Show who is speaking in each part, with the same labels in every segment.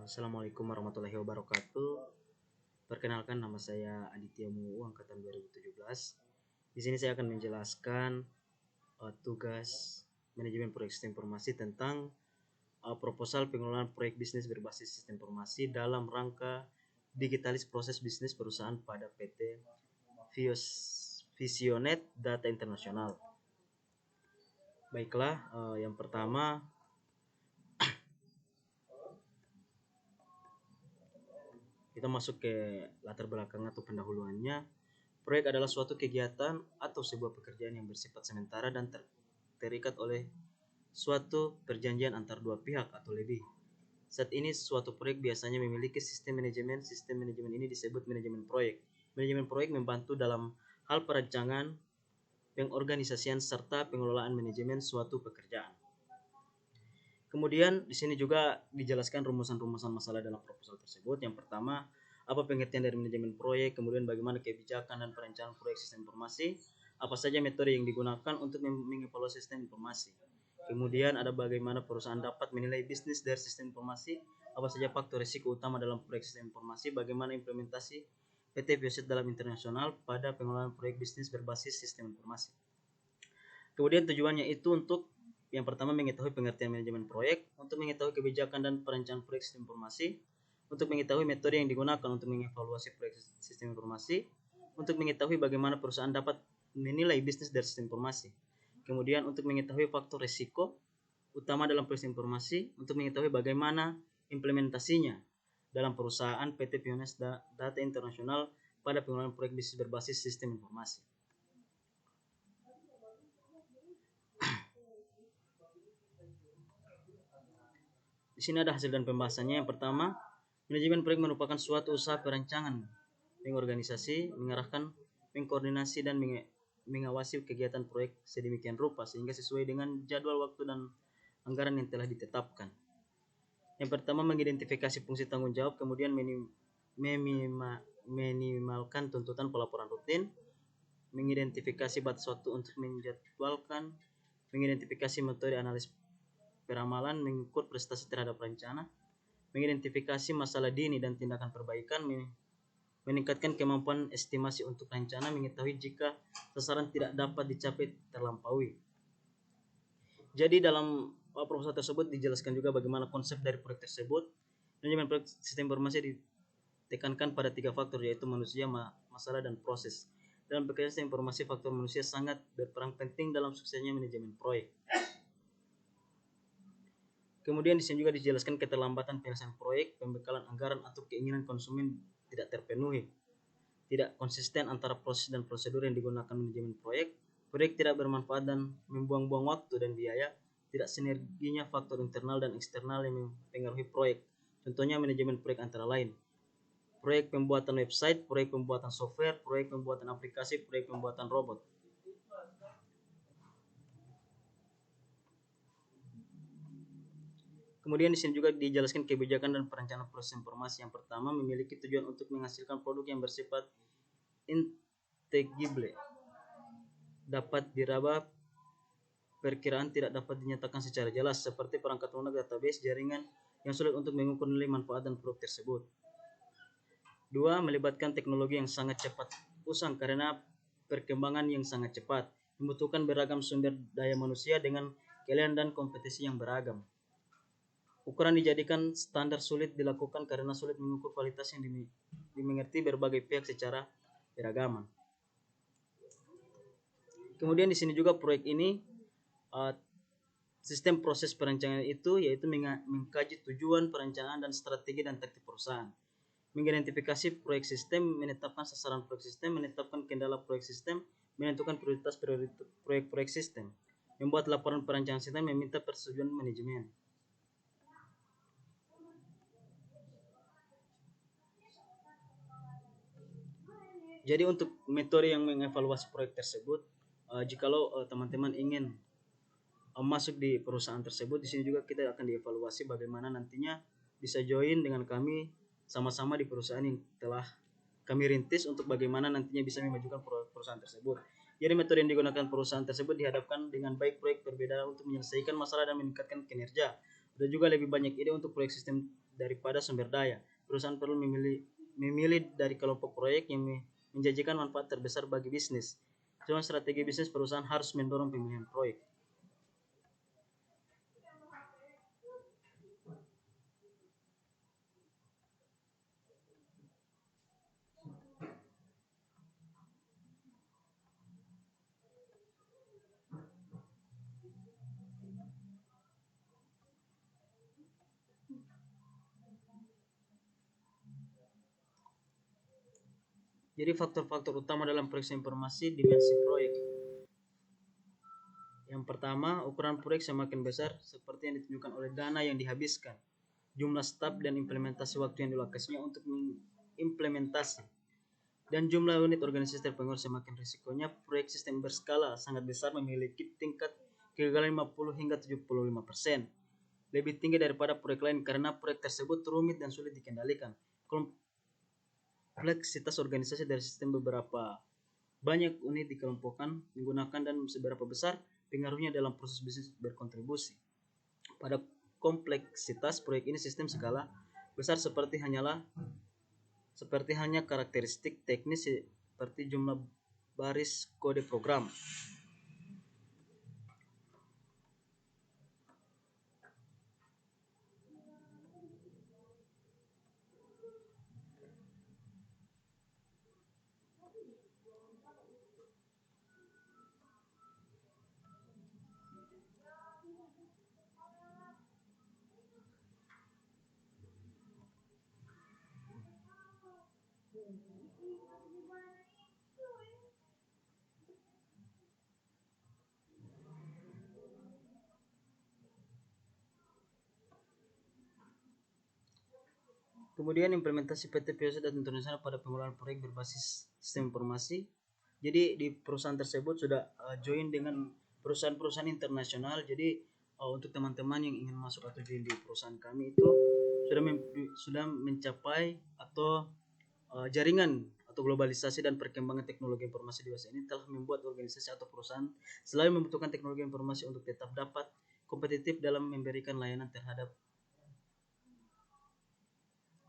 Speaker 1: Assalamualaikum warahmatullahi wabarakatuh. Perkenalkan, nama saya Aditya Muu, angkatan 2017. Di sini saya akan menjelaskan tugas manajemen proyek sistem informasi tentang proposal pengelolaan proyek bisnis berbasis sistem informasi dalam rangka digitalis proses bisnis perusahaan pada PT Visionet Data Internasional. Baiklah, yang pertama kita masuk ke latar belakang atau pendahuluannya. Proyek adalah suatu kegiatan atau sebuah pekerjaan yang bersifat sementara dan terikat oleh suatu perjanjian antar dua pihak atau lebih. Saat ini suatu proyek biasanya memiliki sistem manajemen. Sistem manajemen ini disebut manajemen proyek. Manajemen proyek membantu dalam hal perancangan, pengorganisasian serta pengelolaan manajemen suatu pekerjaan. Kemudian di sini juga dijelaskan rumusan-rumusan masalah dalam proposal tersebut. Yang pertama, apa pengertian dari manajemen proyek, kemudian bagaimana kebijakan dan perencanaan proyek sistem informasi, apa saja metode yang digunakan untuk mengevaluasi sistem informasi. Kemudian ada bagaimana perusahaan dapat menilai bisnis dari sistem informasi, apa saja faktor risiko utama dalam proyek sistem informasi, bagaimana implementasi PT Visionet dalam internasional pada pengelolaan proyek bisnis berbasis sistem informasi. Kemudian tujuannya itu untuk yang pertama mengetahui pengertian manajemen proyek, untuk mengetahui kebijakan dan perencanaan proyek sistem informasi, untuk mengetahui metode yang digunakan untuk mengevaluasi proyek sistem informasi, untuk mengetahui bagaimana perusahaan dapat menilai bisnis dari sistem informasi. Kemudian untuk mengetahui faktor risiko utama dalam proyek sistem informasi, untuk mengetahui bagaimana implementasinya dalam perusahaan PT Visionet Data Internasional pada pengelolaan proyek bisnis berbasis sistem informasi. Di sini ada hasil dan pembahasannya. Yang pertama, manajemen proyek merupakan suatu usaha perancangan, pengorganisasi, mengarahkan, mengkoordinasi dan mengawasi kegiatan proyek sedemikian rupa sehingga sesuai dengan jadwal waktu dan anggaran yang telah ditetapkan. Yang pertama, mengidentifikasi fungsi tanggung jawab, kemudian minimalkan tuntutan pelaporan rutin, mengidentifikasi batas waktu untuk menjadwalkan, mengidentifikasi metode analis peramalan, mengukur prestasi terhadap rencana, mengidentifikasi masalah dini dan tindakan perbaikan, meningkatkan kemampuan estimasi untuk rencana, mengetahui jika sasaran tidak dapat dicapai terlampaui. Jadi dalam proposal tersebut dijelaskan juga bagaimana konsep dari proyek tersebut. Manajemen proyek sistem informasi ditekankan pada 3 faktor, yaitu manusia, masalah, dan proses. Dalam pekerjaan sistem informasi, faktor manusia sangat berperan penting dalam suksesnya manajemen proyek. Kemudian di sini juga dijelaskan keterlambatan penyelesaian proyek, pembekalan anggaran atau keinginan konsumen tidak terpenuhi, tidak konsisten antara proses dan prosedur yang digunakan manajemen proyek, proyek tidak bermanfaat dan membuang-buang waktu dan biaya, tidak sinerginya faktor internal dan eksternal yang mempengaruhi proyek. Contohnya manajemen proyek antara lain proyek pembuatan website, proyek pembuatan software, proyek pembuatan aplikasi, proyek pembuatan robot. Kemudian di sini juga dijelaskan kebijakan dan perencanaan proses informasi. Yang pertama, memiliki tujuan untuk menghasilkan produk yang bersifat intelligible, dapat diraba, perkiraan tidak dapat dinyatakan secara jelas, seperti perangkat lunak, database, jaringan yang sulit untuk mengukur nilai manfaat dan produk tersebut. 2. Melibatkan teknologi yang sangat cepat usang karena perkembangan yang sangat cepat, membutuhkan beragam sumber daya manusia dengan keahlian dan kompetisi yang beragam. Ukuran dijadikan standar sulit dilakukan karena sulit mengukur kualitas yang dimengerti berbagai pihak secara beragam. Kemudian di sini juga proyek ini sistem proses perencanaan itu yaitu mengkaji tujuan, perencanaan dan strategi dan taktik perusahaan. Mengidentifikasi proyek sistem, menetapkan sasaran proyek sistem, menetapkan kendala proyek sistem, menentukan prioritas proyek sistem, membuat laporan perencanaan sistem, meminta persetujuan manajemen. Jadi untuk metode yang mengevaluasi proyek tersebut, jikalau teman-teman ingin masuk di perusahaan tersebut, di sini juga kita akan dievaluasi bagaimana nantinya bisa join dengan kami sama-sama di perusahaan yang telah kami rintis untuk bagaimana nantinya bisa memajukan perusahaan tersebut. Jadi metode yang digunakan perusahaan tersebut dihadapkan dengan baik proyek berbeda untuk menyelesaikan masalah dan meningkatkan kinerja. Ada juga lebih banyak ide untuk proyek sistem daripada sumber daya. Perusahaan perlu memilih dari kelompok proyek yang menjanjikan manfaat terbesar bagi bisnis. Cuma strategi bisnis perusahaan harus mendorong pemilihan proyek. Jadi faktor-faktor utama dalam periksa informasi dimensi proyek. Yang pertama, ukuran proyek semakin besar seperti yang ditunjukkan oleh dana yang dihabiskan, jumlah staf dan implementasi waktu yang dilokasinya untuk mengimplementasi, dan jumlah unit organisasi terpengaruh. Semakin risikonya proyek sistem berskala sangat besar memiliki tingkat kegagalan 50 hingga 75%, lebih tinggi daripada proyek lain karena proyek tersebut rumit dan sulit dikendalikan. Kompleksitas organisasi dari sistem beberapa banyak unit dikelompokkan menggunakan dan seberapa besar pengaruhnya dalam proses bisnis berkontribusi pada kompleksitas proyek ini. Sistem skala besar seperti hanya karakteristik teknis seperti jumlah baris kode program. Kemudian implementasi PT POC dan internasional pada pengelolaan proyek berbasis sistem informasi. Jadi di perusahaan tersebut sudah join dengan perusahaan-perusahaan internasional. Jadi untuk teman-teman yang ingin masuk atau join di perusahaan kami itu sudah mencapai atau jaringan atau globalisasi dan perkembangan teknologi informasi dewasa ini telah membuat organisasi atau perusahaan selalu membutuhkan teknologi informasi untuk tetap dapat kompetitif dalam memberikan layanan terhadap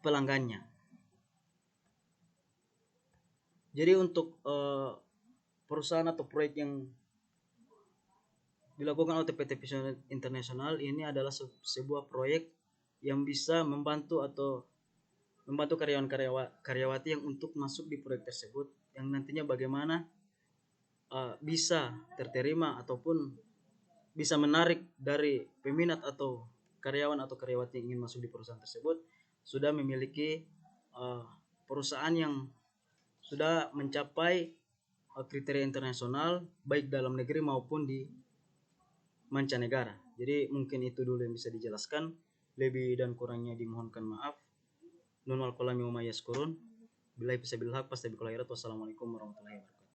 Speaker 1: pelanggannya. Jadi untuk perusahaan atau proyek yang dilakukan oleh PT POC Internasional ini adalah sebuah proyek yang bisa membantu karyawan-karyawati yang untuk masuk di proyek tersebut, yang nantinya bagaimana bisa terterima ataupun bisa menarik dari peminat atau karyawan atau karyawati yang ingin masuk di perusahaan tersebut, sudah memiliki perusahaan yang sudah mencapai kriteria internasional baik dalam negeri maupun di mancanegara. Jadi mungkin itu dulu yang bisa dijelaskan. Lebih dan kurangnya dimohonkan maaf. Nun wal qalami wa ma yaskurun. Billahi fisabilillah. Wassalamualaikum warahmatullahi wabarakatuh.